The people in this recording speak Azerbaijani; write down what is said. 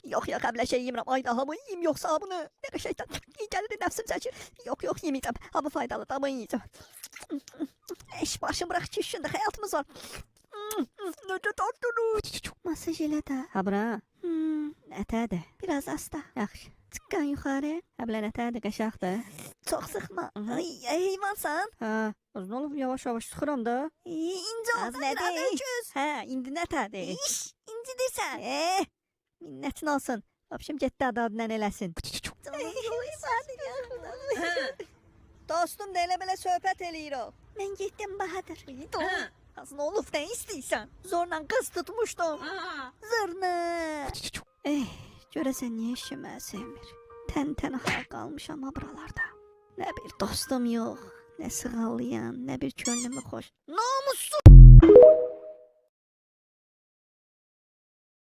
Yok qabla şey yemirəm. Ay daha mı yiyeyim yoxsa bunu? Ne qəşəngdən iyi gəlir nəfsim çəkir. Yok yemeyeceğim. Ha bu faydalı da bunu yiyeceğim. Eş başım bırak ki şimdi hayatımız var. Ne de tatlınız. Masaj elə də. Ha bura. Nətədir? Biraz hasta. Yaxşı. Çıqqan yuxarı. Həblə nətədir qəşəngdir. Çox sıxma. Ay heyvansan. Ha. Az ne olub yavaş yavaş sıxıram da. İnci oldu. Nədir? Hə, indi nətədir? İş, incidirsən. Minnetin olsun. Babşım getdi adından eləsin. Dostum da elə belə söhbət eləyir. Mən getdim Bahadır. Hazın olub nə istəyirsən? Zorla qız tutmuşdum. Zırnı. Görəsən niyə işimə sevmir? Tən-tənha qalmışam ha buralarda. Nə bir dostum yox, nə sığallayan, nə bir könlümü xoş. Nə